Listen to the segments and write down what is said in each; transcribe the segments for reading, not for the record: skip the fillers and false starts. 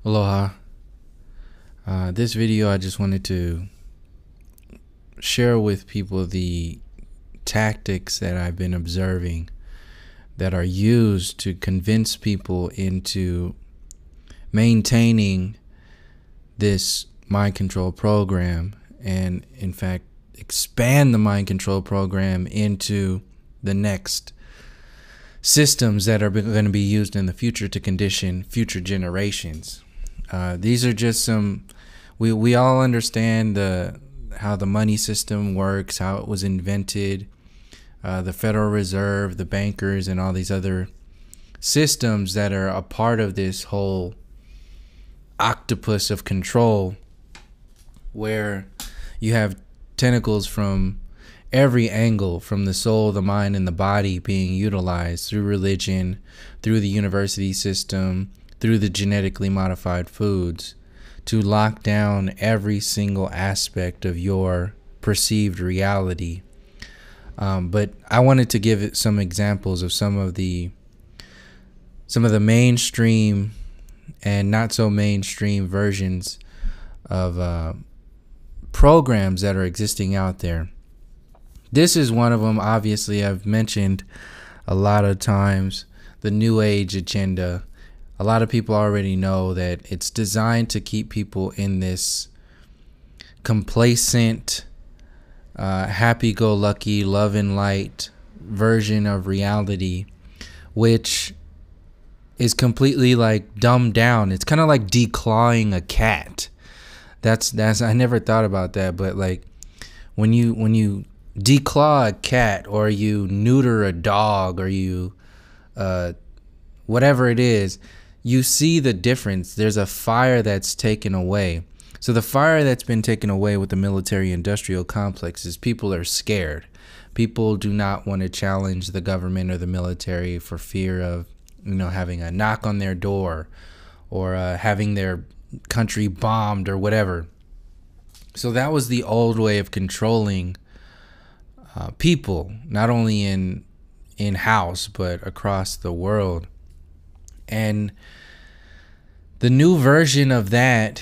Aloha. This video I just wanted to share with people the tactics that I've been observing that are used to convince people into maintaining this mind control program, and in fact expand the mind control program into the next systems that are going to be used in the future to condition future generations. These are just some, we all understand how the money system works, how it was invented, the Federal Reserve, the bankers, and all these other systems that are a part of this whole octopus of control, where you have tentacles from every angle, from the soul, the mind, and the body being utilized through religion, through the university system, through the genetically modified foods, to lock down every single aspect of your perceived reality. But I wanted to give it some examples of some of the mainstream and not so mainstream versions of programs that are existing out there. This is one of them. Obviously, I've mentioned a lot of times the New Age agenda. A lot of people already know that it's designed to keep people in this complacent, happy-go-lucky, love and light version of reality, which is completely like dumbed down. It's kind of like declawing a cat. That's I never thought about that, but like when you declaw a cat, or you neuter a dog, or you whatever it is, you see the difference. There's a fire that's taken away. So the fire that's been taken away with the military industrial complex is people are scared. People do not want to challenge the government or the military for fear of, having a knock on their door, or having their country bombed or whatever. So that was the old way of controlling people, not only in house but across the world. And the new version of that,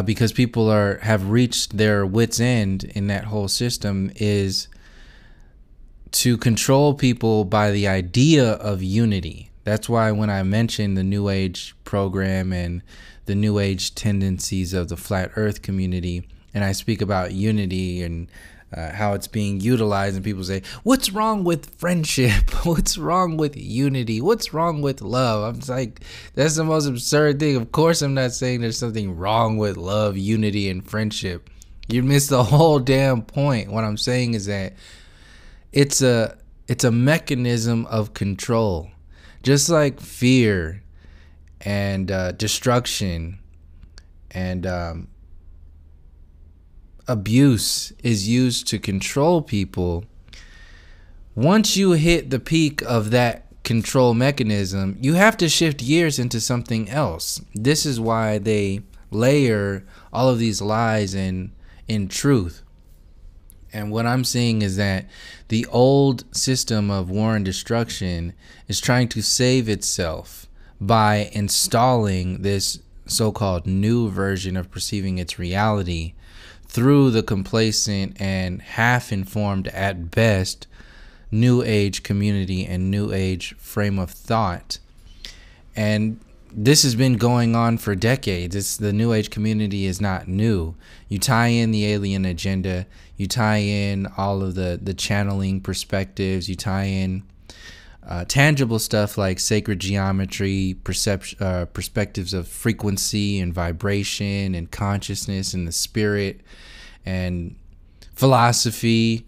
because people have reached their wits' end in that whole system, is to control people by the idea of unity. That's why when I mentioned the New Age program and the New Age tendencies of the flat earth community, and I speak about unity and how it's being utilized, and people say, what's wrong with friendship? What's wrong with unity? What's wrong with love? I'm just like, that's the most absurd thing. Of course I'm not saying there's something wrong with love, unity, and friendship. You missed the whole damn point. What I'm saying is that it's a mechanism of control. Just like fear and destruction and abuse is used to control people. Once you hit the peak of that control mechanism, you have to shift gears into something else. This is why they layer all of these lies in truth. And what I'm seeing is that the old system of war and destruction is trying to save itself by installing this so-called new version of perceiving its reality through the complacent and half-informed at best New Age community and New Age frame of thought. And this has been going on for decades. The New Age community is not new. You tie in the alien agenda, you tie in all of the channeling perspectives, you tie in tangible stuff like sacred geometry, perspectives of frequency and vibration and consciousness and the spirit and philosophy,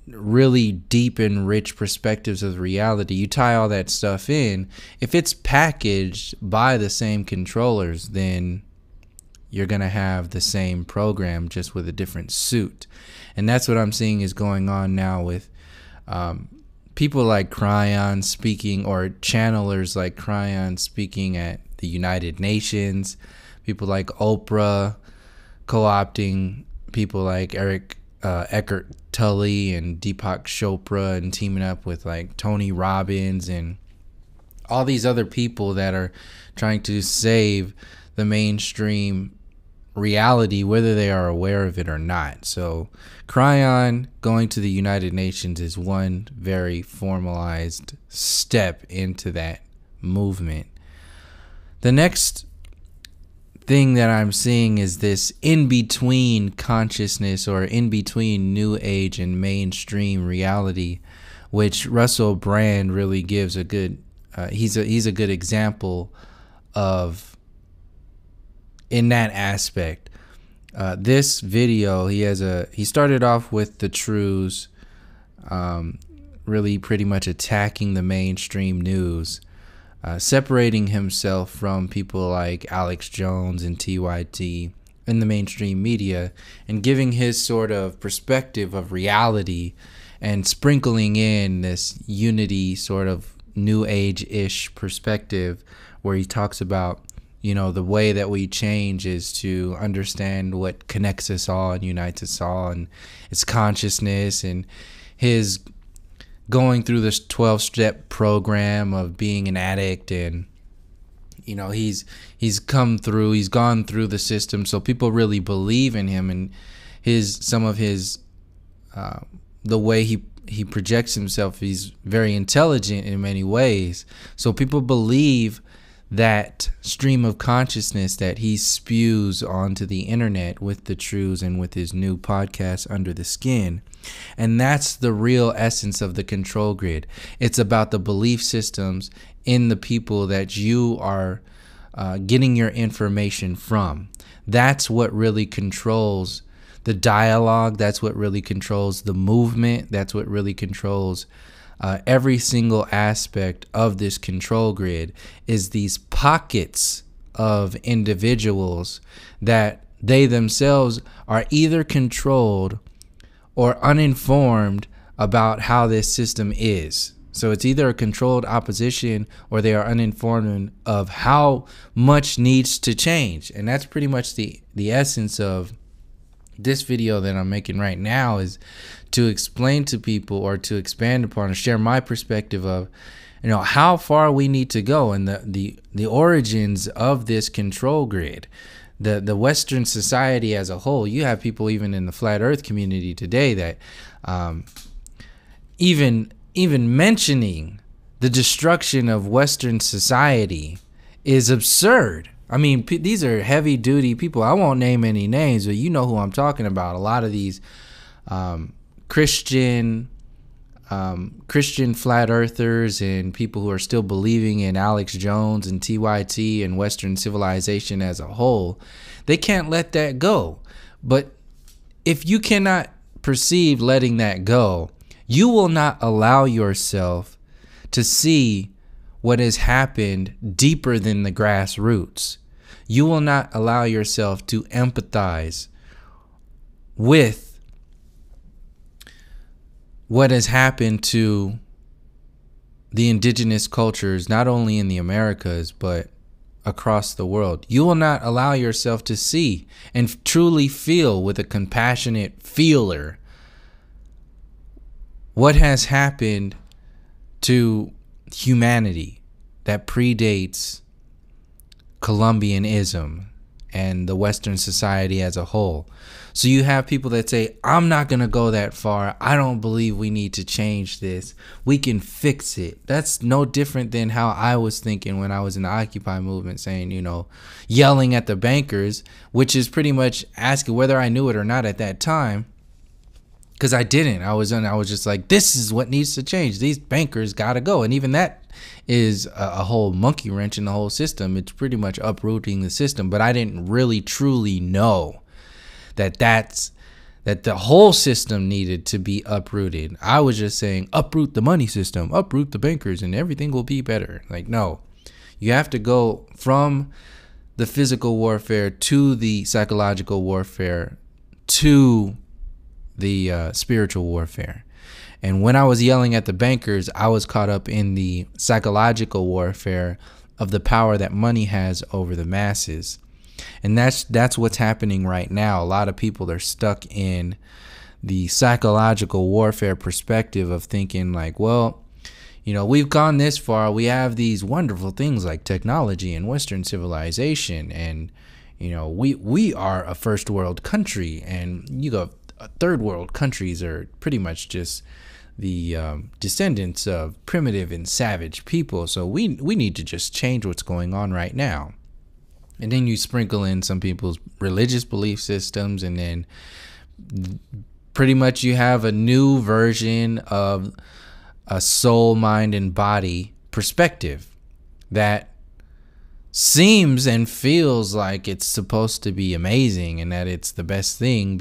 really deep and rich perspectives of reality. You tie all that stuff in. If it's packaged by the same controllers, then you're going to have the same program, just with a different suit. And that's what I'm seeing is going on now with people like Cryon speaking, or channelers like Cryon speaking at the United Nations, people like Oprah co-opting people like Eckhart Tolle and Deepak Chopra, and teaming up with like Tony Robbins and all these other people that are trying to save the mainstream reality, whether they are aware of it or not. So Cryon going to the United Nations is one very formalized step into that movement. The next thing that I'm seeing is this in-between consciousness, or in-between New Age and mainstream reality, which Russell Brand really gives a good he's a good example of in that aspect. This video, he started off with the truths, really pretty much attacking the mainstream news, separating himself from people like Alex Jones and TYT in the mainstream media, and giving his sort of perspective of reality, and sprinkling in this unity sort of New Age-ish perspective, where he talks about, you know, the way that we change is to understand what connects us all and unites us all, and it's consciousness, and his going through this 12-step program of being an addict. And you know, he's gone through the system, so people really believe in him, and some of his the way he projects himself. He's very intelligent in many ways, so people believe that stream of consciousness that he spews onto the internet with the truths and with his new podcast, Under the Skin. And that's the real essence of the control grid. It's about the belief systems in the people that you are getting your information from. That's what really controls the dialogue. That's what really controls the movement. That's what really controls every single aspect of this control grid, is these pockets of individuals that they themselves are either controlled or uninformed about how this system is. So it's either a controlled opposition, or they are uninformed of how much needs to change. And that's pretty much the essence of this video that I'm making right now, is to explain to people, or to expand upon, or share my perspective of, you know, how far we need to go, and the origins of this control grid. The Western society as a whole. You have people even in the flat earth community today that even mentioning the destruction of Western society is absurd. I mean, these are heavy duty people. I won't name any names, but you know who I'm talking about. A lot of these Christian flat earthers and people who are still believing in Alex Jones and TYT and Western civilization as a whole, they can't let that go. But if you cannot perceive letting that go, you will not allow yourself to see what has happened deeper than the grassroots. You will not allow yourself to empathize with what has happened to the indigenous cultures, not only in the Americas, but across the world. You will not allow yourself to see and truly feel with a compassionate feeler what has happened to humanity that predates Columbianism and the Western society as a whole. So you have people that say, I'm not going to go that far. I don't believe we need to change this. We can fix it. That's no different than how I was thinking when I was in the Occupy movement, saying, you know, yelling at the bankers, which is pretty much asking whether I knew it or not at that time. Because I didn't. I was just like, this is what needs to change. These bankers got to go. And even that is a whole monkey wrench in the whole system. It's pretty much uprooting the system. But I didn't really truly know that the whole system needed to be uprooted. I was just saying, uproot the money system, uproot the bankers, and everything will be better. Like, no. You have to go from the physical warfare to the psychological warfare to the spiritual warfare. And when I was yelling at the bankers, I was caught up in the psychological warfare of the power that money has over the masses. And that's what's happening right now. A lot of people are stuck in the psychological warfare perspective of thinking like, well, we've gone this far. We have these wonderful things like technology and Western civilization, and we are a first world country, and third world countries are pretty much just the descendants of primitive and savage people. So we need to just change what's going on right now. And then you sprinkle in some people's religious belief systems, and then pretty much you have a new version of a soul, mind, and body perspective that seems and feels like it's supposed to be amazing and that it's the best thing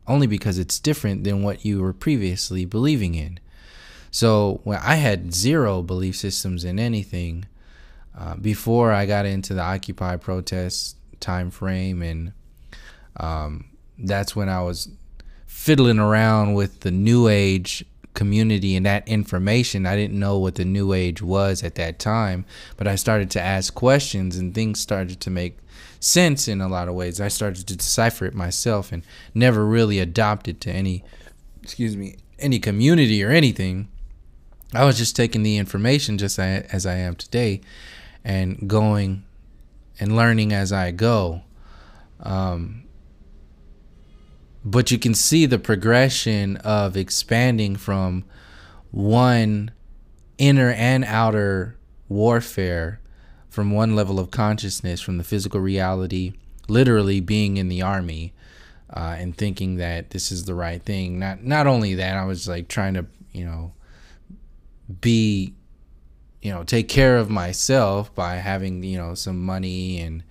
only because it's different than what you were previously believing in. So when I had zero belief systems in anything before I got into the Occupy protest time frame, and that's when I was fiddling around with the New Age community and that information. I didn't know what the New Age was at that time, but I started to ask questions and things started to make sense in a lot of ways. I started to decipher it myself and never really adopted to any community or anything. I was just taking the information just as I am today and going and learning as I go. But you can see the progression of expanding from one inner and outer warfare, from one level of consciousness, from the physical reality, literally being in the army, and thinking that this is the right thing. Not only that, I was like trying to, take care of myself by having, some money and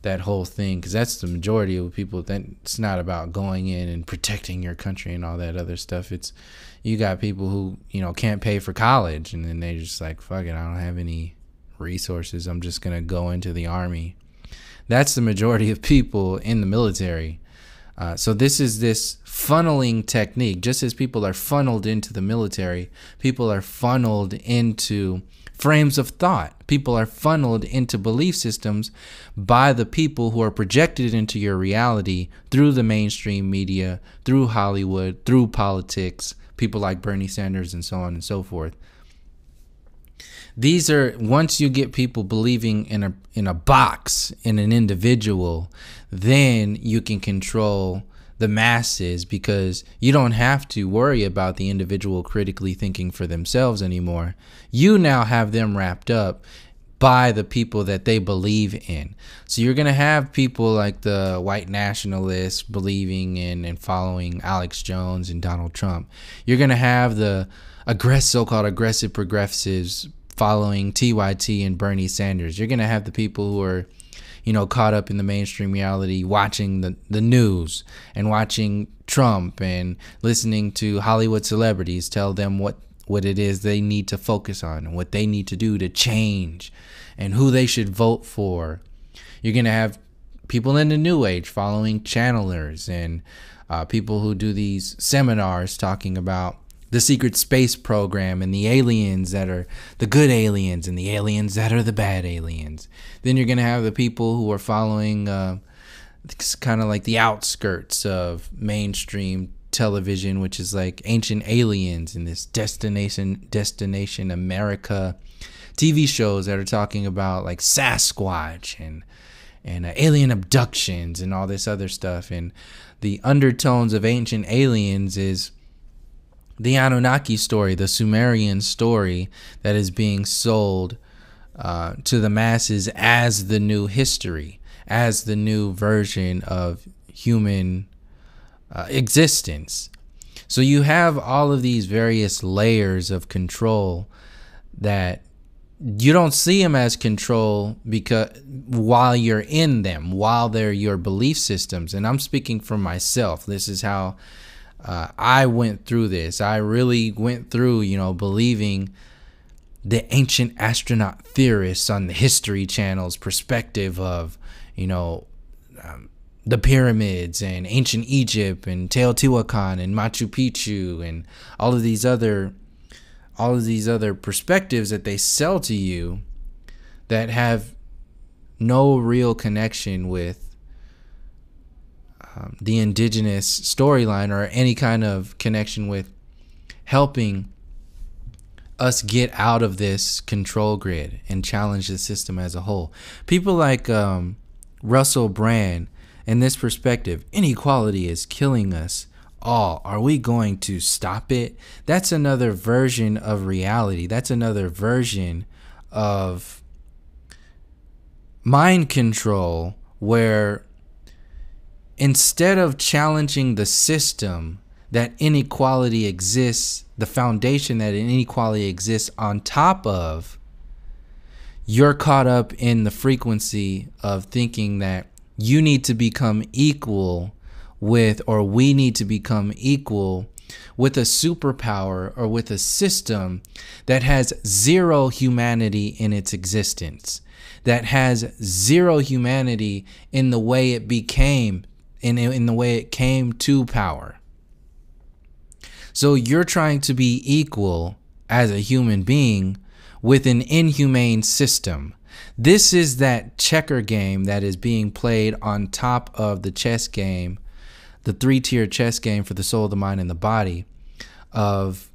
that whole thing, because that's the majority of people. That it's not about going in and protecting your country and all that other stuff. It's, you got people who can't pay for college, and then they just like, fuck it, I don't have any resources, I'm just gonna go into the army. That's the majority of people in the military. So this is this funneling technique. Just as people are funneled into the military, people are funneled into frames of thought. People are funneled into belief systems by the people who are projected into your reality through the mainstream media, through Hollywood, through politics, people like Bernie Sanders and so on and so forth. These are, once you get people believing in a box, in an individual, then you can control the masses, because you don't have to worry about the individual critically thinking for themselves anymore. You now have them wrapped up by the people that they believe in. So you're going to have people like the white nationalists believing in and following Alex Jones and Donald Trump. You're going to have the so-called aggressive progressives following TYT and Bernie Sanders. You're going to have the people who are caught up in the mainstream reality, watching the news and watching Trump and listening to Hollywood celebrities tell them what it is they need to focus on and what they need to do to change and who they should vote for. You're going to have people in the New Age following channelers and people who do these seminars talking about the secret space program and the aliens that are the good aliens and the aliens that are the bad aliens. Then you're going to have the people who are following kind of like the outskirts of mainstream television, which is like Ancient Aliens and this Destination America TV shows that are talking about like Sasquatch and alien abductions and all this other stuff. And the undertones of Ancient Aliens is the Anunnaki story, the Sumerian story that is being sold to the masses as the new history, as the new version of human existence. So you have all of these various layers of control that you don't see them as control because while you're in them, while they're your belief systems. And I'm speaking for myself. This is how I went through this. I really went through, believing the ancient astronaut theorists on the History Channel's perspective of, the pyramids and ancient Egypt and Teotihuacan and Machu Picchu and all of these other perspectives that they sell to you that have no real connection with the indigenous storyline or any kind of connection with helping us get out of this control grid and challenge the system as a whole. People like Russell Brand, in this perspective, inequality is killing us all. Are we going to stop it? That's another version of reality. That's another version of mind control, where instead of challenging the system that inequality exists, the foundation that inequality exists on top of, you're caught up in the frequency of thinking that you need to become equal with, or we need to become equal with a superpower or with a system that has zero humanity in its existence, that has zero humanity in the way it became, in the way it came to power. So you're trying to be equal as a human being with an inhumane system. This is that checker game that is being played on top of the chess game, the 3-tier chess game for the soul, the mind, and the body of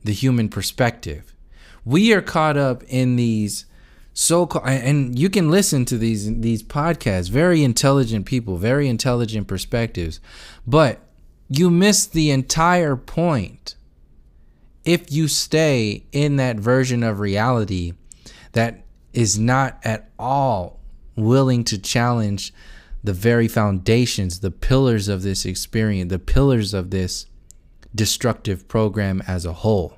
the human perspective. We are caught up in these so-called, and you can listen to these podcasts, very intelligent people, very intelligent perspectives, but you miss the entire point if you stay in that version of reality that is not at all willing to challenge the very foundations, the pillars of this experience, the pillars of this destructive program as a whole.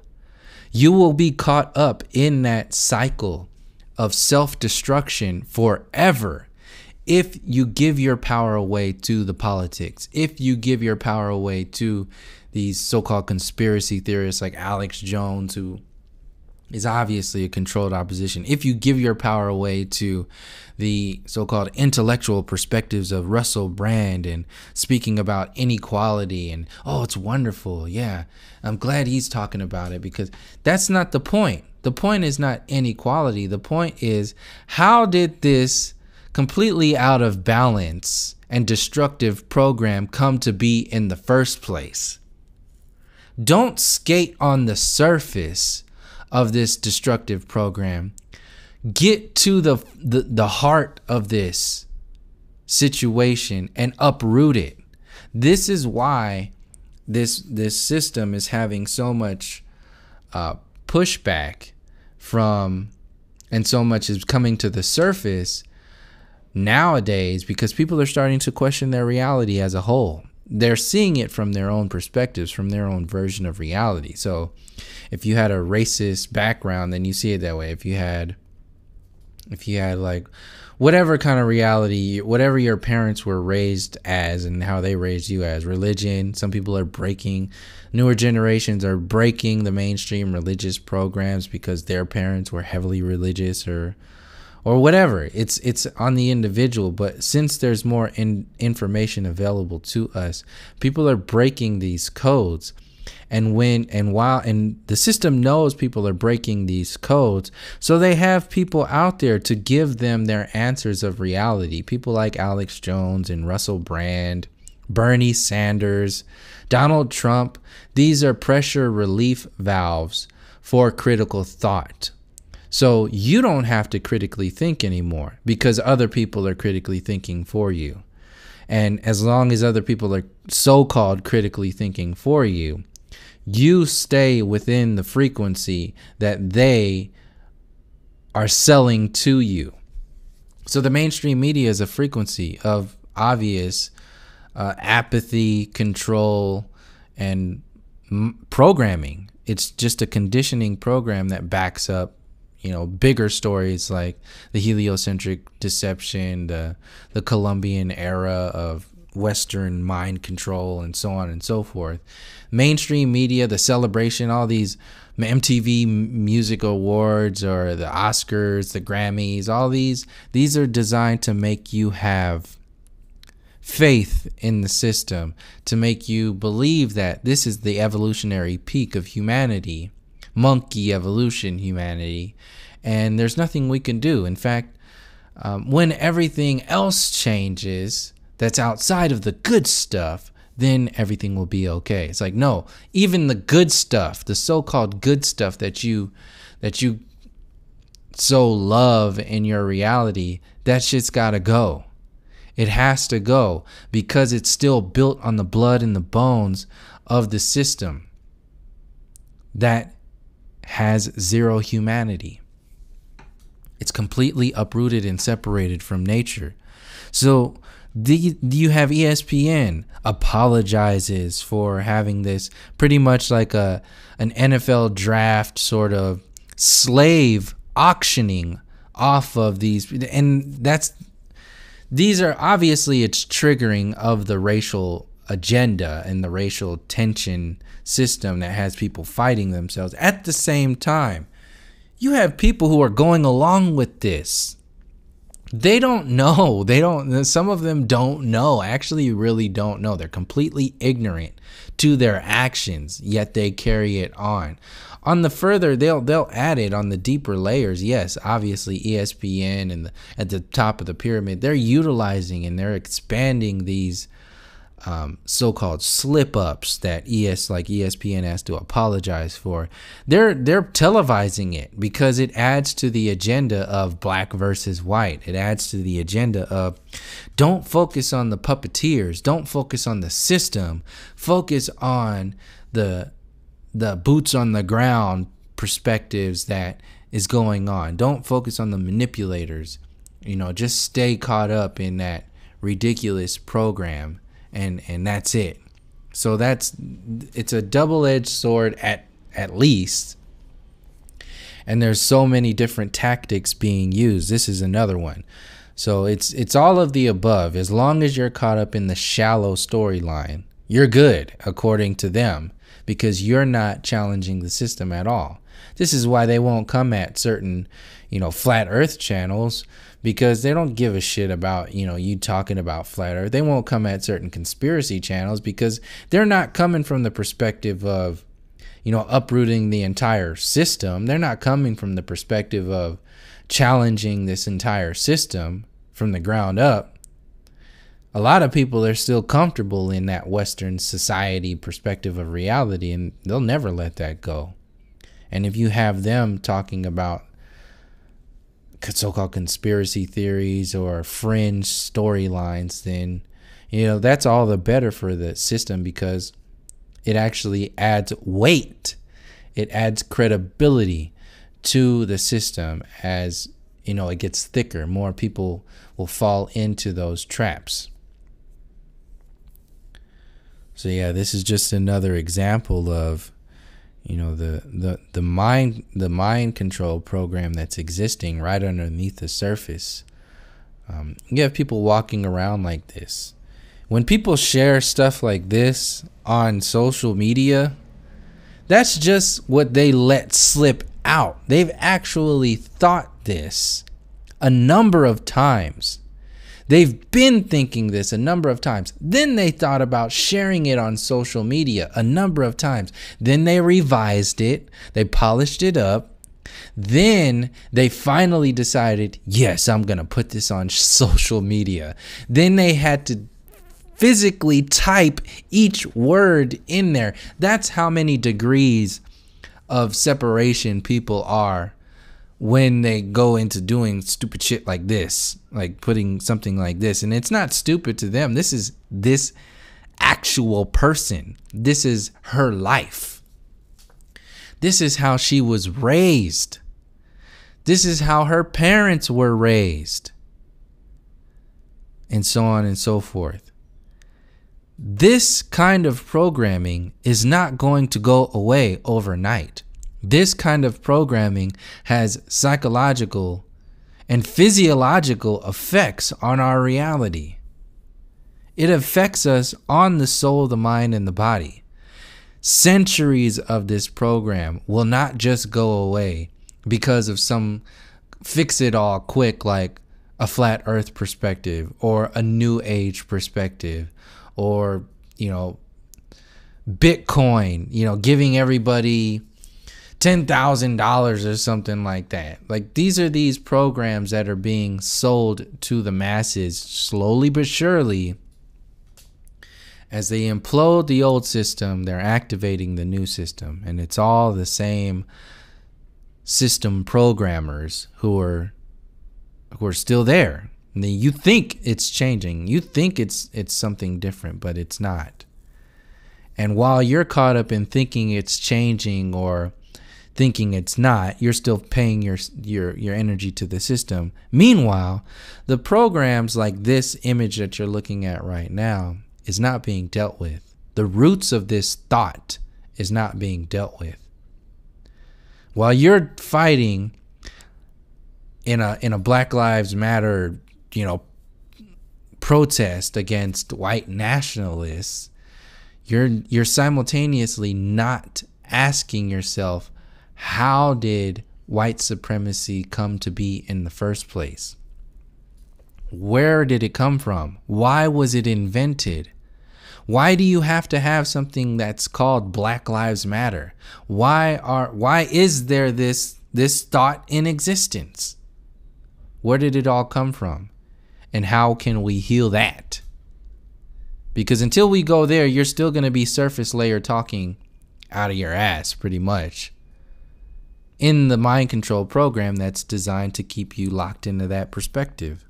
You will be caught up in that cycle of self-destruction forever if you give your power away to the politics, if you give your power away to these so-called conspiracy theorists like Alex Jones, who is obviously a controlled opposition, if you give your power away to the so-called intellectual perspectives of Russell Brand and speaking about inequality and, oh, it's wonderful. Yeah, I'm glad he's talking about it, because that's not the point. The point is not inequality. The point is, how did this completely out of balance and destructive program come to be in the first place? Don't skate on the surface of this destructive program. Get to the heart of this situation and uproot it. This is why this system is having so much pushback from, and so much is coming to the surface nowadays, because people are starting to question their reality as a whole. They're seeing it from their own perspectives, from their own version of reality. So if you had a racist background, then you see it that way. If you had like whatever kind of reality, whatever your parents were raised as and how they raised you as, religion, some people are breaking, newer generations are breaking the mainstream religious programs because their parents were heavily religious, or whatever. It's on the individual. But since there's more information available to us, people are breaking these codes. And while the system knows people are breaking these codes, so they have people out there to give them their answers of reality. People like Alex Jones and Russell Brand, Bernie Sanders, Donald Trump. These are pressure relief valves for critical thought. So you don't have to critically think anymore, because other people are critically thinking for you. And as long as other people are so-called critically thinking for you, you stay within the frequency that they are selling to you. So the mainstream media is a frequency of obvious apathy, control, and programming. It's just a conditioning program that backs up, bigger stories like the heliocentric deception, the Columbian era of Western mind control, and so on and so forth. Mainstream media, the celebration, all these MTV Music Awards or the Oscars, the Grammys, all these are designed to make you have faith in the system, to make you believe that this is the evolutionary peak of humanity, monkey evolution humanity, and there's nothing we can do. In fact, when everything else changes that's outside of the good stuff, then everything will be okay. It's like, no, even the good stuff, the so-called good stuff that you so love in your reality, that shit's gotta go. It has to go, because it's still built on the blood and the bones of the system that has zero humanity. It's completely uprooted and separated from nature. So you have ESPN apologizes for having this pretty much like an NFL draft sort of slave auctioning off of these, and these are obviously, it's triggering of the racial agenda and the racial tension system that has people fighting themselves. At the same time, you have people who are going along with this. They don't know. Some of them don't know. Actually, really don't know. They're completely ignorant to their actions, yet they carry it on. On the further, they'll add it on the deeper layers. Yes, obviously ESPN and at the top of the pyramid, they're utilizing and they're expanding these so-called slip-ups that ESPN has to apologize for. They're televising it because it adds to the agenda of black versus white. It adds to the agenda of, don't focus on the puppeteers, don't focus on the system, focus on the boots on the ground perspectives that is going on. Don't focus on the manipulators. Just stay caught up in that ridiculous program. And that's it. So it's a double-edged sword at least. And there's so many different tactics being used. This is another one. So it's all of the above. As long as you're caught up in the shallow storyline, you're good, according to them, because you're not challenging the system at all. This is why they won't come at certain, flat earth channels, because they don't give a shit about, you talking about flat earth. They won't come at certain conspiracy channels because they're not coming from the perspective of, uprooting the entire system. They're not coming from the perspective of challenging this entire system from the ground up. A lot of people are still comfortable in that Western society perspective of reality, and they'll never let that go. And if you have them talking about so-called conspiracy theories or fringe storylines, then that's all the better for the system, because it actually adds weight, it adds credibility to the system. As it gets thicker, more people will fall into those traps. So yeah, this is just another example of the mind control program that's existing right underneath the surface. You have people walking around like this. When people share stuff like this on social media, that's just what they let slip out. They've actually thought this a number of times. They've been thinking this a number of times. Then they thought about sharing it on social media a number of times. Then they revised it. They polished it up. Then they finally decided, yes, I'm going to put this on social media. Then they had to physically type each word in there. That's how many degrees of separation people are when they go into doing stupid shit like this, like putting something like this. And it's not stupid to them. This is this actual person. This is her life. This is how she was raised. This is how her parents were raised. And so on and so forth. This kind of programming is not going to go away overnight. This kind of programming has psychological and physiological effects on our reality. It affects us on the soul, the mind, and the body. Centuries of this program will not just go away because of some fix-it-all quick, like a flat earth perspective or a new age perspective, or, Bitcoin, giving everybody $10,000 or something like that. Like, these are these programs that are being sold to the masses slowly but surely As they implode the old system, they're activating the new system. And it's all the same system programmers who are still there. And then you think it's changing. You think it's something different, but it's not. And while you're caught up in thinking it's changing or thinking it's not, you're still paying your energy to the system. Meanwhile, the programs like this image that you're looking at right now is not being dealt with. The roots of this thought is not being dealt with. While you're fighting in a Black Lives Matter, protest against white nationalists, you're simultaneously not asking yourself, how did white supremacy come to be in the first place? Where did it come from? Why was it invented? Why do you have to have something that's called Black Lives Matter? Why is there this thought in existence? Where did it all come from? And how can we heal that? Because until we go there, you're still going to be surface layer talking out of your ass, pretty much, in the mind control program that's designed to keep you locked into that perspective.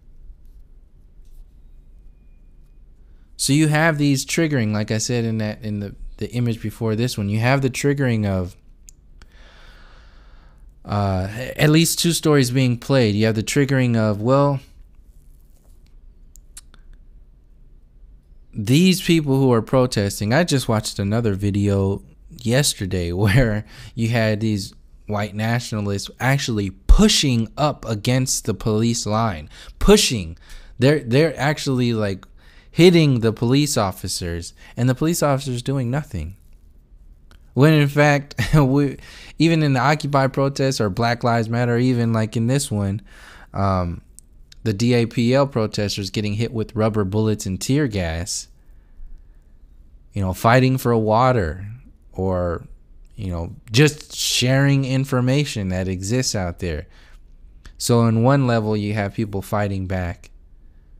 So you have these triggering, like I said in the image before this one, you have the triggering of at least two stories being played. You have the triggering of, well, these people who are protesting. I just watched another video yesterday where you had these white nationalists actually pushing up against the police line, pushing. They're actually like hitting the police officers, and the police officers doing nothing. When in fact, even in the Occupy protests or Black Lives Matter, or even like in this one, the DAPL protesters getting hit with rubber bullets and tear gas, fighting for water, or, just sharing information that exists out there. So in one level, you have people fighting back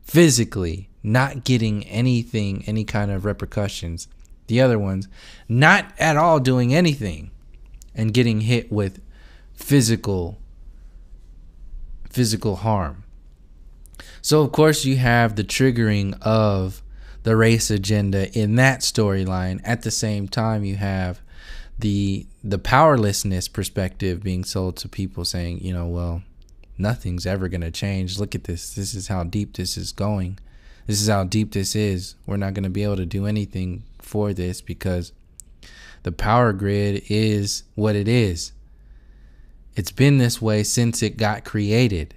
physically, not getting anything, any kind of repercussions. The other ones, not at all doing anything and getting hit with physical harm. So of course you have the triggering of the race agenda in that storyline. At the same time, you have the powerlessness perspective being sold to people, saying, well, nothing's ever going to change. Look at this. This is how deep this is going. This is how deep this is. We're not going to be able to do anything for this because the power grid is what it is. It's been this way since it got created,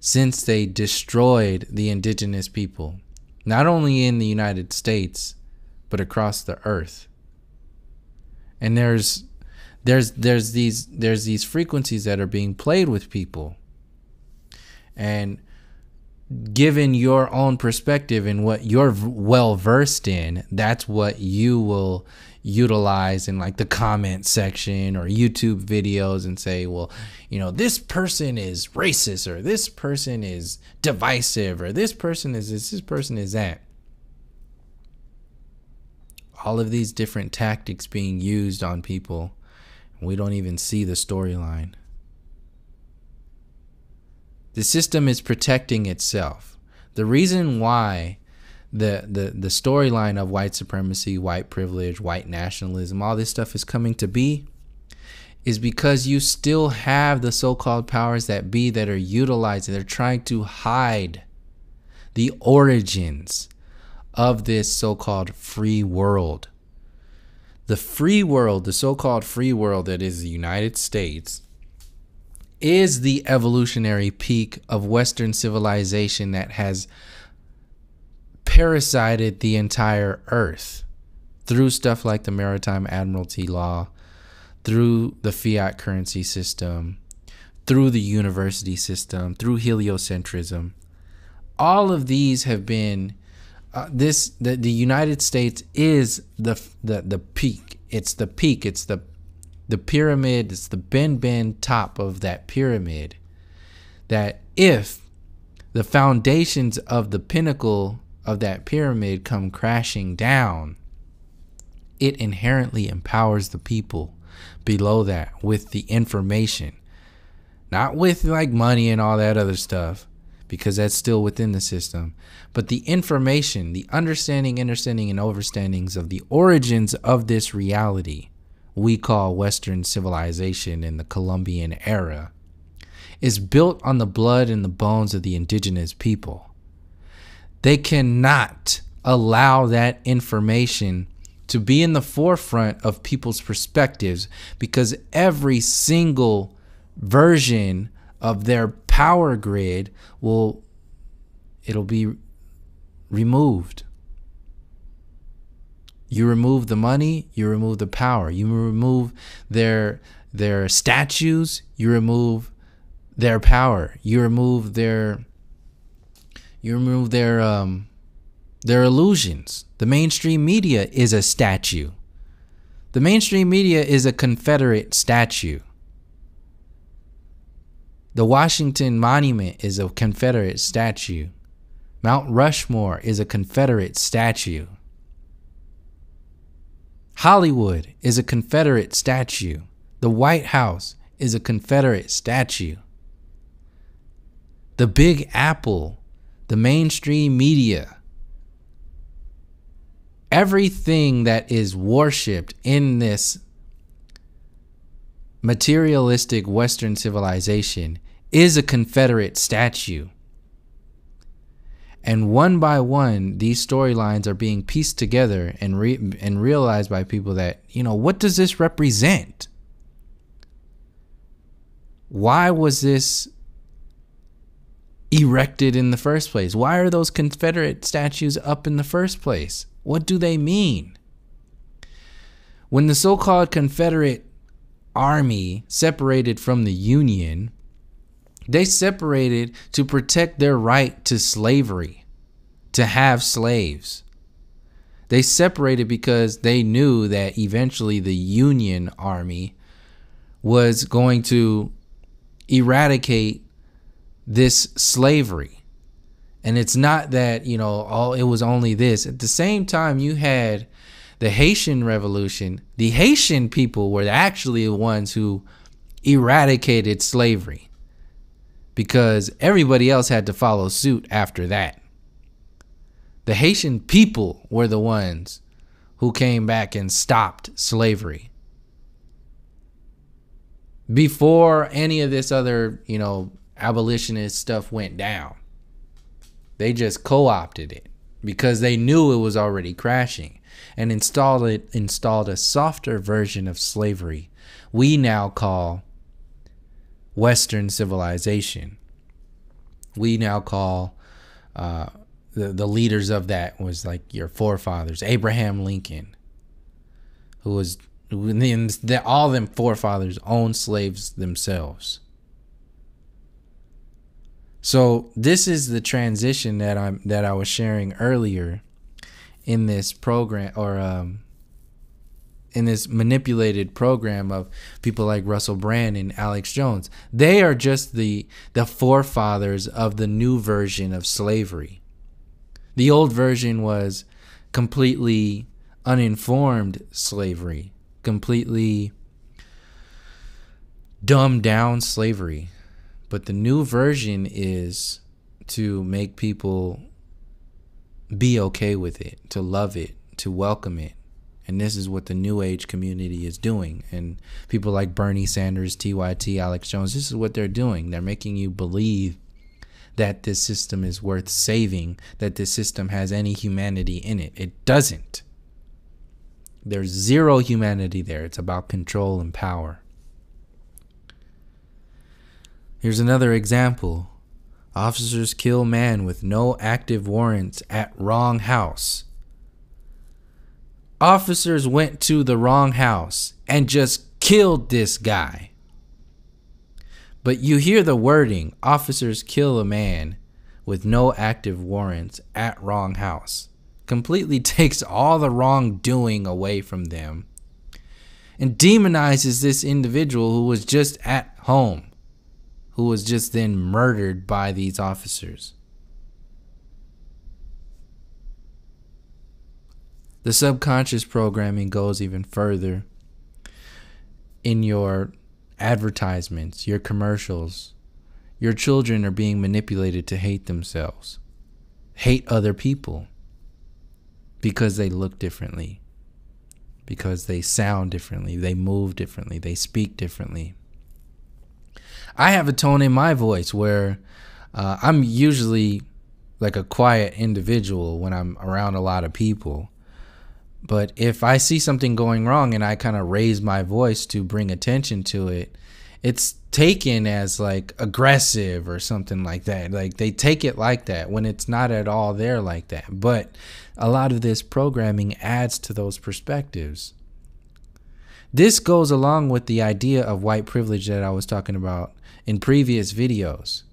since they destroyed the indigenous people, not only in the United States, but across the earth. And there's these frequencies that are being played with people. And given your own perspective and what you're well versed in, that's what you will utilize in like the comment section or YouTube videos and say, well, this person is racist, or this person is divisive, or this person is this person is that. All of these different tactics being used on people, and we don't even see the storyline. The system is protecting itself. The reason why the storyline of white supremacy, white privilege, white nationalism, all this stuff is coming to be is because you still have the so-called powers that be that are utilizing, they're trying to hide the origins of this so-called free world. The free world, the so-called free world that is the United States, is the evolutionary peak of Western civilization that has parasited the entire earth through stuff like the Maritime Admiralty Law, through the fiat currency system, through the university system, through heliocentrism. All of these have been the United States is the peak. It's the peak. It's the pyramid. It's the bend top of that pyramid. That if the foundations of the pinnacle of that pyramid come crashing down, it inherently empowers the people below that with the information, not with like money and all that other stuff, because that's still within the system, but the information, the understanding, and overstandings of the origins of this reality we call Western civilization in the Columbian era is built on the blood and the bones of the indigenous people. They cannot allow that information to be in the forefront of people's perspectives, because every single version of their power grid it'll be removed. You remove the money, you remove the power, you remove their statues, you remove their power, you remove their illusions. The mainstream media is a statue. The mainstream media is a Confederate statue. The Washington Monument is a Confederate statue. Mount Rushmore is a Confederate statue. Hollywood is a Confederate statue. The White House is a Confederate statue. The Big Apple, the mainstream media, everything that is worshipped in this materialistic Western civilization is a Confederate statue. And one by one, these storylines are being pieced together and realized by people that, what does this represent? Why was this erected in the first place? Why are those Confederate statues up in the first place? What do they mean? When the so-called Confederate Army separated from the Union, they separated to protect their right to slavery, to have slaves. They separated because they knew that eventually the Union Army was going to eradicate this slavery. And it's not that, it was only this. At the same time, you had the Haitian Revolution. The Haitian people were actually the ones who eradicated slavery, because everybody else had to follow suit after that. The Haitian people were the ones who came back and stopped slavery. Before any of this other, abolitionist stuff went down. They just co-opted it because they knew it was already crashing, and installed a softer version of slavery we now call Western civilization. We now call the leaders of that was like your forefathers, Abraham Lincoln, all them forefathers owned slaves themselves. So this is the transition that I was sharing earlier in this program, or in this manipulated program of people like Russell Brand and Alex Jones. They are just the forefathers of the new version of slavery. The old version was completely uninformed slavery, completely dumbed down slavery. But the new version is to make people be okay with it, to love it, to welcome it. And this is what the New Age community is doing. And people like Bernie Sanders, TYT, Alex Jones, this is what they're doing. They're making you believe that this system is worth saving, that this system has any humanity in it. It doesn't. There's zero humanity there. It's about control and power. Here's another example. Officers kill man with no active warrants at wrong house. Officers went to the wrong house and just killed this guy. But you hear the wording, officers kill a man with no active warrants at wrong house. Completely takes all the wrongdoing away from them and demonizes this individual who was just at home, who was just then murdered by these officers. The subconscious programming goes even further. In your advertisements, your commercials, your children are being manipulated to hate themselves, hate other people because they look differently, because they sound differently, they move differently, they speak differently. I have a tone in my voice where I'm usually like a quiet individual when I'm around a lot of people. But if I see something going wrong and I kind of raise my voice to bring attention to it, it's taken as like aggressive or something like that. Like they take it like that when it's not at all there like that. But a lot of this programming adds to those perspectives. This goes along with the idea of white privilege that I was talking about in previous videos.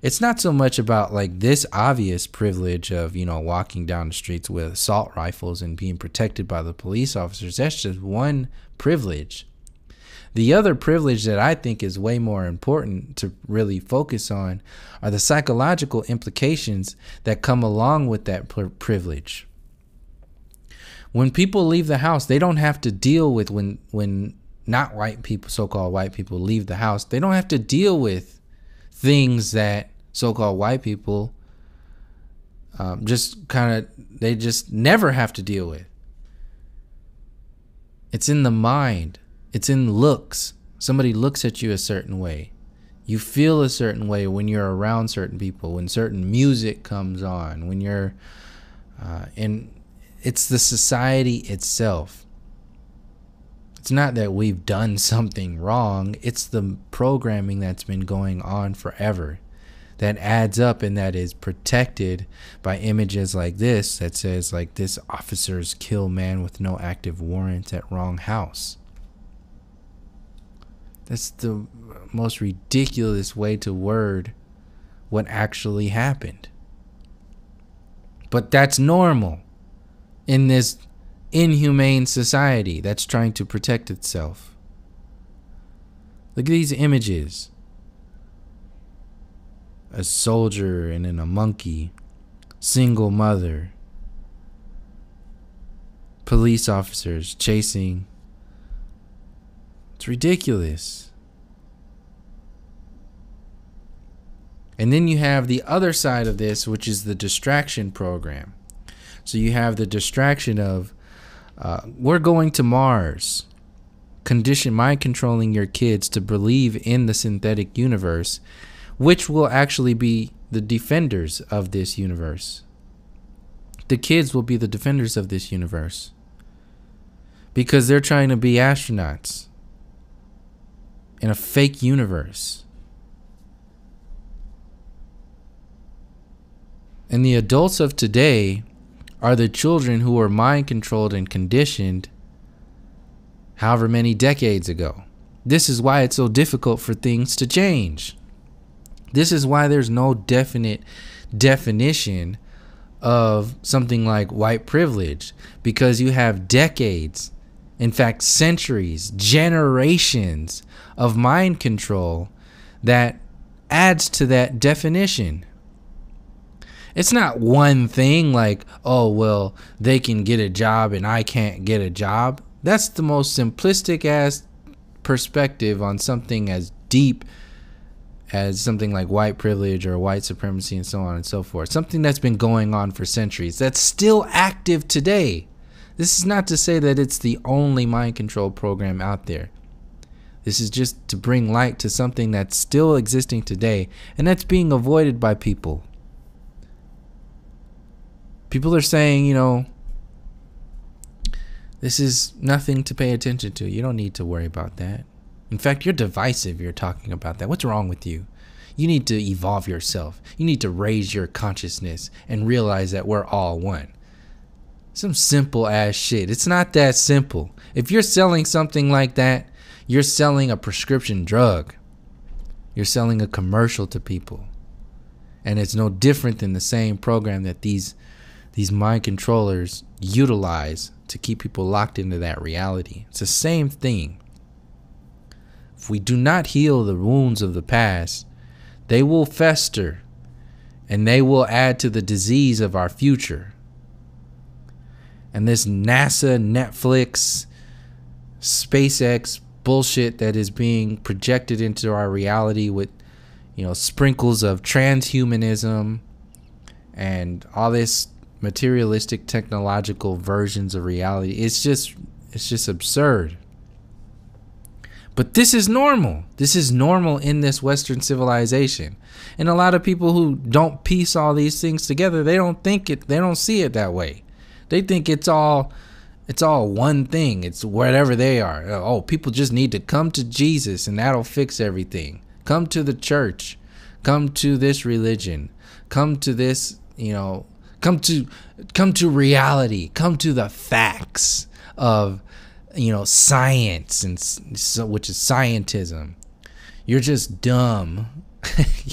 It's not so much about like this obvious privilege of, walking down the streets with assault rifles and being protected by the police officers. That's just one privilege. The other privilege that I think is way more important to really focus on are the psychological implications that come along with that privilege. When people leave the house, they don't have to deal with when not white people, so-called white people leave the house, they don't have to deal with things that so-called white people they just never have to deal with. It's in the mind. It's in looks. Somebody looks at you a certain way. You feel a certain way when you're around certain people, when certain music comes on, when you're it's the society itself. It's not that we've done something wrong. It's the programming that's been going on forever that adds up and that is protected by images like this that says like this officers kill man with no active warrant at wrong house. That's the most ridiculous way to word what actually happened. But that's normal in this inhumane society that's trying to protect itself. Look at these images. A soldier and then a monkey, single mother, police officers chasing. It's ridiculous. And then you have the other side of this, which is the distraction program. So you have the distraction of we're going to Mars. Mind controlling your kids to believe in the synthetic universe, which will actually be the defenders of this universe. The kids will be the defenders of this universe because they're trying to be astronauts in a fake universe. And the adults of today are the children who were mind controlled and conditioned however many decades ago. This is why it's so difficult for things to change. This is why there's no definite definition of something like white privilege, because you have decades, in fact centuries, generations of mind control that adds to that definition. It's not one thing like, oh, well, they can get a job and I can't get a job. That's the most simplistic ass perspective on something as deep as something like white privilege or white supremacy and so on and so forth. Something that's been going on for centuries, that's still active today. This is not to say that it's the only mind control program out there. This is just to bring light to something that's still existing today and that's being avoided by people. People are saying, this is nothing to pay attention to. You don't need to worry about that. In fact, you're divisive. You're talking about that. What's wrong with you? You need to evolve yourself. You need to raise your consciousness and realize that we're all one. Some simple ass shit. It's not that simple. If you're selling something like that, you're selling a prescription drug. You're selling a commercial to people. And it's no different than the same program that these mind controllers utilize to keep people locked into that reality. It's the same thing. If we do not heal the wounds of the past, they will fester and they will add to the disease of our future. And this NASA, Netflix, SpaceX bullshit that is being projected into our reality with, sprinkles of transhumanism and all this materialistic technological versions of reality. It's just absurd. But this is normal. This is normal in this Western civilization. And a lot of people who don't piece all these things together, they don't see it that way. They think it's all one thing. It's whatever they are. Oh, people just need to come to Jesus and that'll fix everything. Come to the church. Come to this religion. Come to this, come to reality. Come to the facts of science, and so, which is scientism. You're just dumb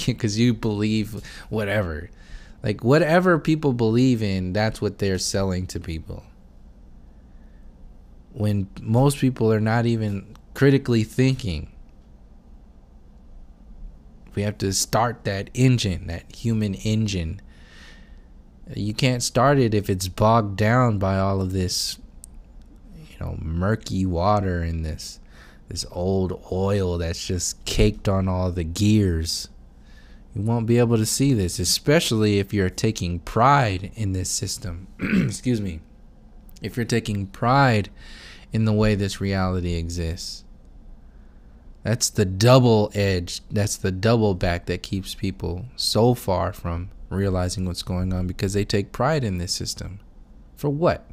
because you believe whatever. Like, whatever people believe in, that's what they're selling to people. When most people are not even critically thinking. We have to start that engine, that human engine. You can't start it if it's bogged down by all of this murky water and this old oil that's just caked on all the gears. You won't be able to see this, especially if you're taking pride in this system. Excuse me. If you're taking pride in the way this reality exists. That's the double edge. That's the double back that keeps people so far from realizing what's going on, because they take pride in this system. For what?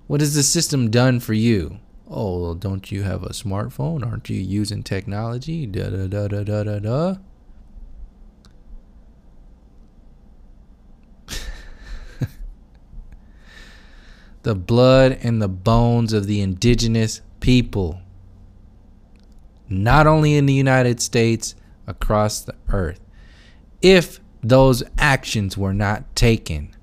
What has the system done for you? Oh, well, don't you have a smartphone? Aren't you using technology? Da da da da da da da. The blood and the bones of the indigenous people, not only in the United States, across the earth. If those actions were not taken,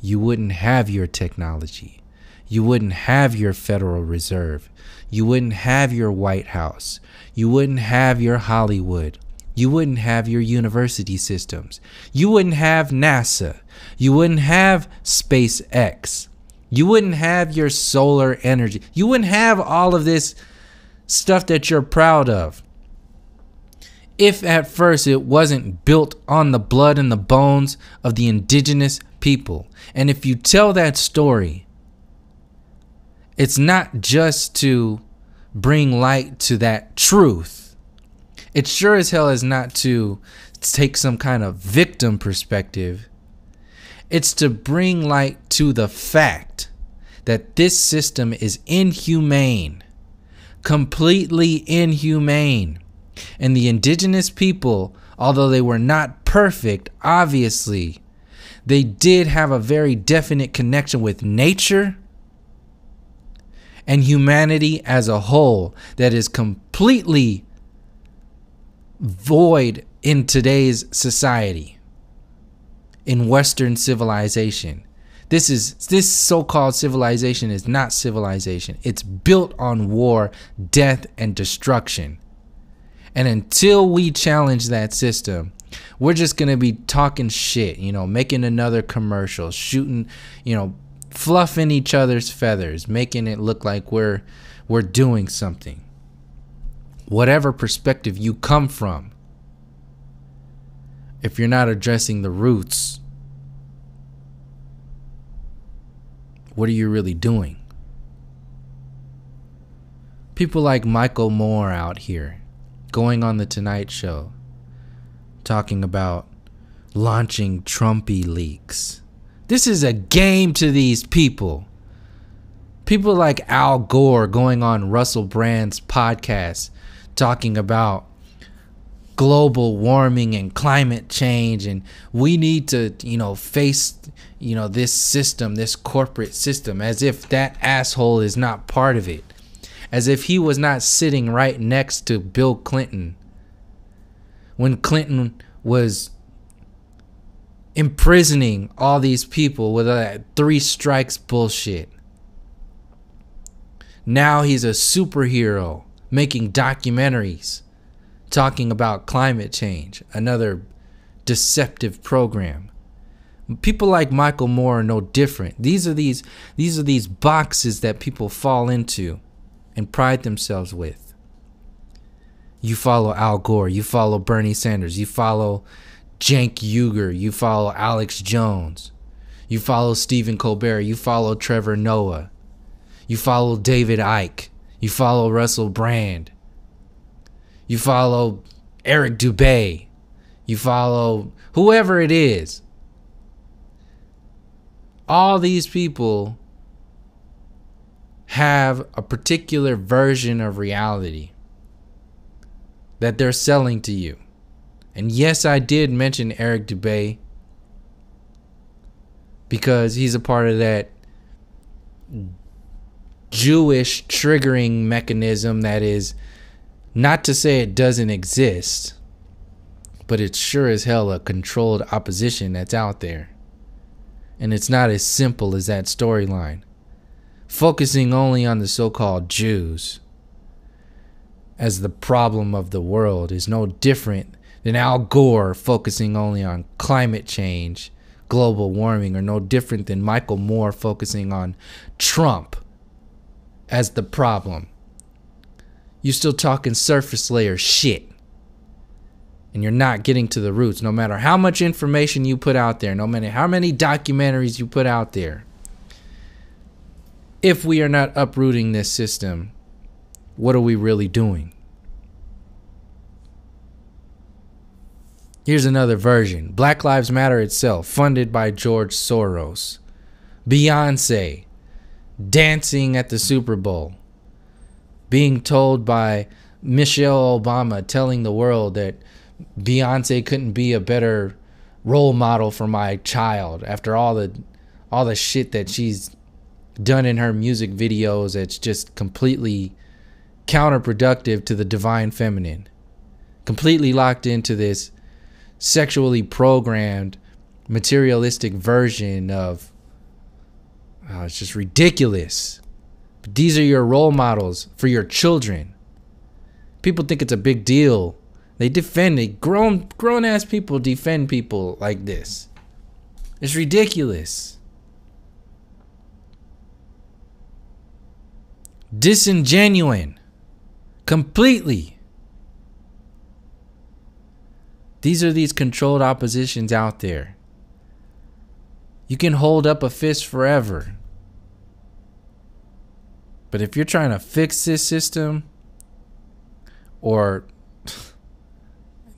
you wouldn't have your technology. You wouldn't have your Federal Reserve. You wouldn't have your White House. You wouldn't have your Hollywood. You wouldn't have your university systems. You wouldn't have NASA. You wouldn't have SpaceX. You wouldn't have your solar energy. You wouldn't have all of this stuff that you're proud of if at first it wasn't built on the blood and the bones of the indigenous people. And if you tell that story, it's not just to bring light to that truth. It sure as hell is not to take some kind of victim perspective. It's to bring light to the fact that this system is inhumane, completely inhumane. And the indigenous people, although they were not perfect, obviously, they did have a very definite connection with nature and humanity as a whole that is completely void in today's society, in Western civilization. This so-called civilization is not civilization. It's built on war, death, and destruction. And until we challenge that system, we're just going to be talking shit, making another commercial, shooting, fluffing each other's feathers, making it look like we're doing something. Whatever perspective you come from, if you're not addressing the roots, what are you really doing? People like Michael Moore out here going on the Tonight Show talking about launching Trumpy leaks. This is a game to these people. People like Al Gore going on Russell Brand's podcast talking about global warming and climate change, and we need to, face, this system, this corporate system, as if that asshole is not part of it. As if he was not sitting right next to Bill Clinton when Clinton was imprisoning all these people with that 3 strikes bullshit. Now he's a superhero making documentaries talking about climate change, another deceptive program. People like Michael Moore are no different. These are these boxes that people fall into and pride themselves with. You follow Al Gore, you follow Bernie Sanders, you follow Cenk Uygur, you follow Alex Jones, you follow Stephen Colbert, you follow Trevor Noah, you follow David Icke, you follow Russell Brand, you follow Eric Dubay, you follow whoever it is. All these people have a particular version of reality that they're selling to you. And yes, I did mention Eric Dubay because he's a part of that Jewish triggering mechanism that is, not to say it doesn't exist, but it's sure as hell a controlled opposition that's out there. And it's not as simple as that storyline. Focusing only on the so-called Jews as the problem of the world is no different than Al Gore focusing only on climate change, global warming, or no different than Michael Moore focusing on Trump as the problem. You're still talking surface layer shit. And you're not getting to the roots, no matter how much information you put out there, no matter how many documentaries you put out there. If we are not uprooting this system, what are we really doing? Here's another version. Black Lives Matter itself, funded by George Soros. Beyonce dancing at the Super Bowl. Being told by Michelle Obama, telling the world that Beyonce couldn't be a better role model for my child after all the shit that she's done in her music videos. It's just completely counterproductive to the divine feminine. Completely locked into this sexually programmed, materialistic version of, it's just ridiculous. But these are your role models for your children. People think it's a big deal. They defend it. Grown ass people defend people like this. It's ridiculous. Disingenuine. Completely. These are these controlled oppositions out there. You can hold up a fist forever. But if you're trying to fix this system, or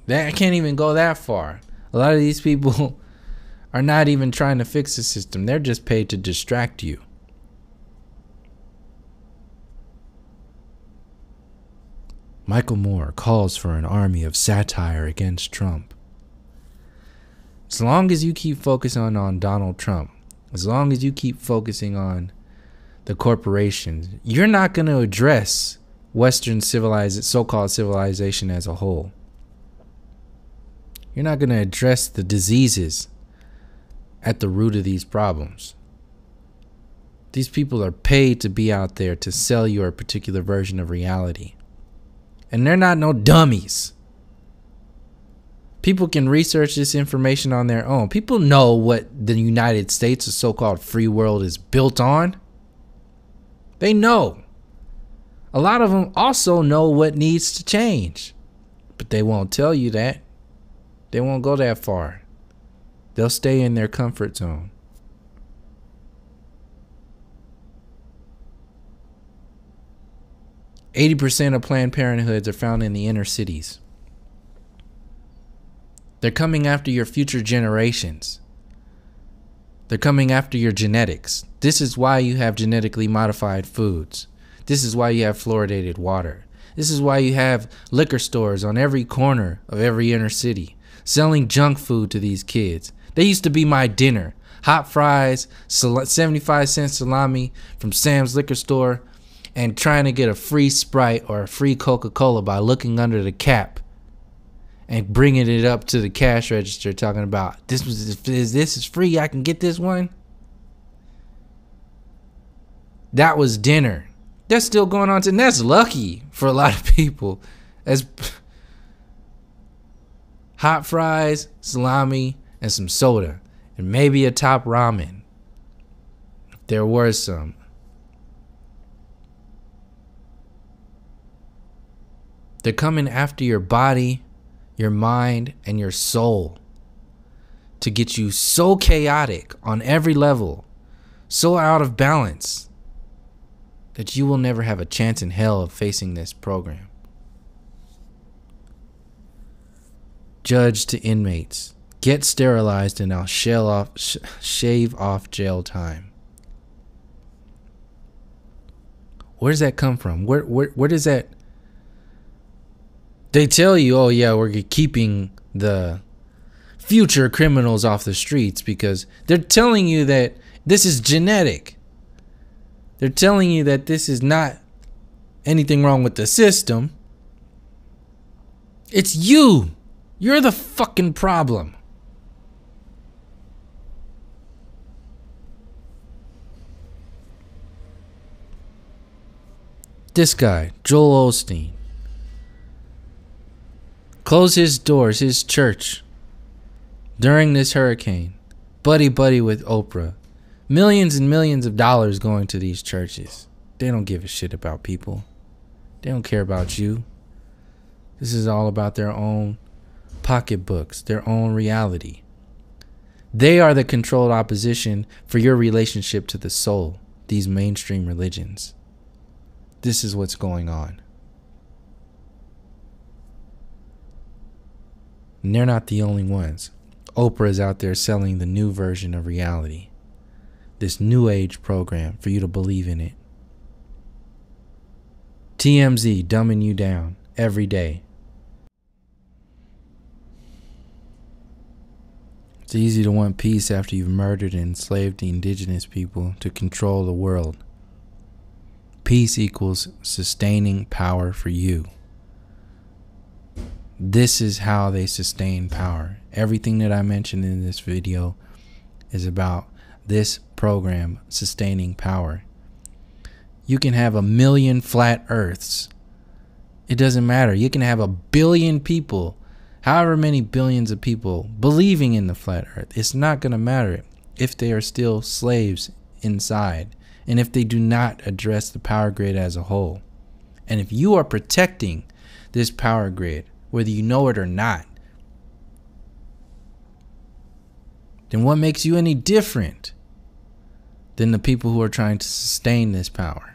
that, I can't even go that far. A lot of these people are not even trying to fix the system. They're just paid to distract you. Michael Moore calls for an army of satire against Trump. As long as you keep focusing on Donald Trump, as long as you keep focusing on the corporations, you're not going to address Western so-called civilization as a whole. You're not going to address the diseases at the root of these problems. These people are paid to be out there to sell you a particular version of reality. And they're not no dummies. People can research this information on their own. People know what the United States, the so-called free world, is built on. They know. A lot of them also know what needs to change. But they won't tell you that. They won't go that far. They'll stay in their comfort zone. %80 of Planned Parenthoods are found in the inner cities. They're coming after your future generations. They're coming after your genetics. This is why you have genetically modified foods. This is why you have fluoridated water. This is why you have liquor stores on every corner of every inner city selling junk food to these kids. They used to be my dinner. Hot fries, 75-cent salami from Sam's liquor store, and trying to get a free Sprite or a free Coca-Cola by looking under the cap and bringing it up to the cash register talking about, this is free, I can get this one. That was dinner. That's still going on, and that's lucky for a lot of people. As hot fries, salami, and some soda. and maybe a top ramen, if there were some. They're coming after your body, your mind, and your soul to get you so chaotic on every level, so out of balance, that you will never have a chance in hell of facing this program. Judge to inmates, get sterilized and I'll shave off jail time. Where does that come from? Where does that? They tell you, oh yeah, we're keeping the future criminals off the streets because they're telling you that this is genetic. They're telling you that this is not anything wrong with the system. It's you. You're the fucking problem. This guy, Joel Osteen, closed his doors, his church, during this hurricane. Buddy with Oprah. Millions and millions of dollars going to these churches. They don't give a shit about people. They don't care about you. This is all about their own pocketbooks, their own reality. They are the controlled opposition for your relationship to the soul, these mainstream religions. This is what's going on. And they're not the only ones. Oprah is out there selling the new version of reality. This new age program for you to believe in it. TMZ dumbing you down every day. It's easy to want peace after you've murdered and enslaved the indigenous people to control the world. Peace equals sustaining power for you. This is how they sustain power. Everything that I mentioned in this video is about this program sustaining power. You can have 1 million flat earths. It doesn't matter. You can have 1 billion people, however many billions of people believing in the flat earth. It's not going to matter if they are still slaves inside and if they do not address the power grid as a whole. And if you are protecting this power grid, whether you know it or not, then what makes you any different than the people who are trying to sustain this power?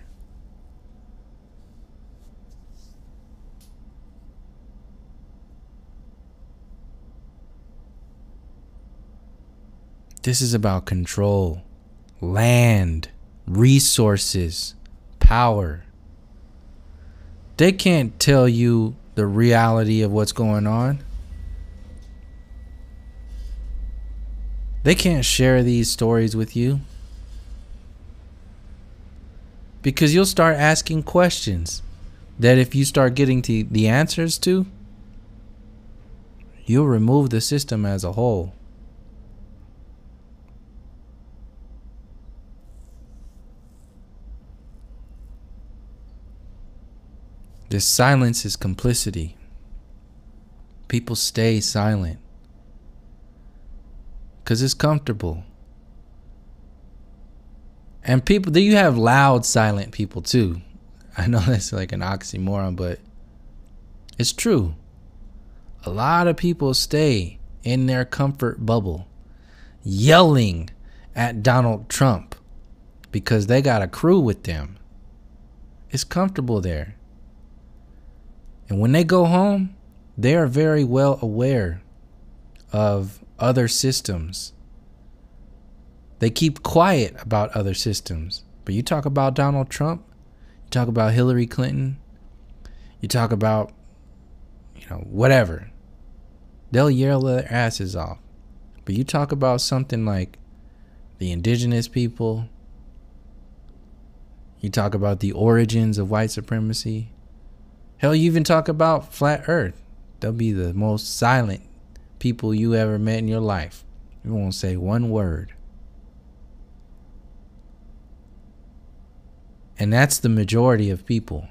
This is about control, land, resources, power. They can't tell you the reality of what's going on. They can't share these stories with you because you'll start asking questions that if you start getting to the answers to, you'll remove the system as a whole. This silence is complicity. People stay silent because it's comfortable. And people, then you have loud, silent people too. I know that's like an oxymoron, but it's true. A lot of people stay in their comfort bubble, yelling at Donald Trump because they got a crew with them. It's comfortable there. And when they go home, they are very well aware of other systems. They keep quiet about other systems. But you talk about Donald Trump, you talk about Hillary Clinton, you talk about, whatever. They'll yell their asses off. But you talk about something like the indigenous people, you talk about the origins of white supremacy. Hell, you even talk about flat earth. They'll be the most silent people you ever met in your life. You won't say one word. And that's the majority of people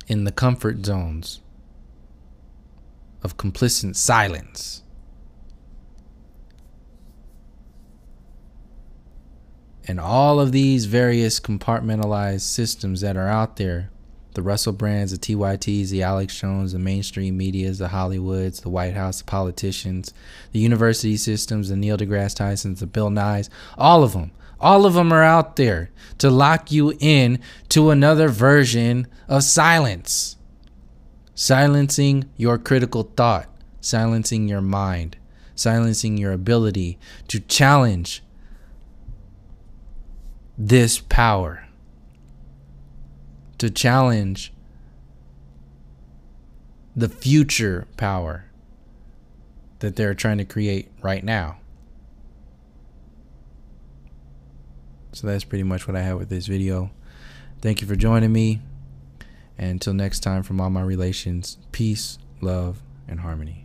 in the comfort zones of complicit silence. And all of these various compartmentalized systems that are out there, the Russell Brands, the TYTs, the Alex Jones, the mainstream medias, the Hollywoods, the White House, the politicians, the university systems, the Neil deGrasse Tysons, the Bill Nyes, all of them are out there to lock you in to another version of silence. Silencing your critical thought, silencing your mind, silencing your ability to challenge this power, to challenge the future power that they're trying to create right now. So that's pretty much what I have with this video. Thank you for joining me. And until next time, from all my relations, peace, love, and harmony.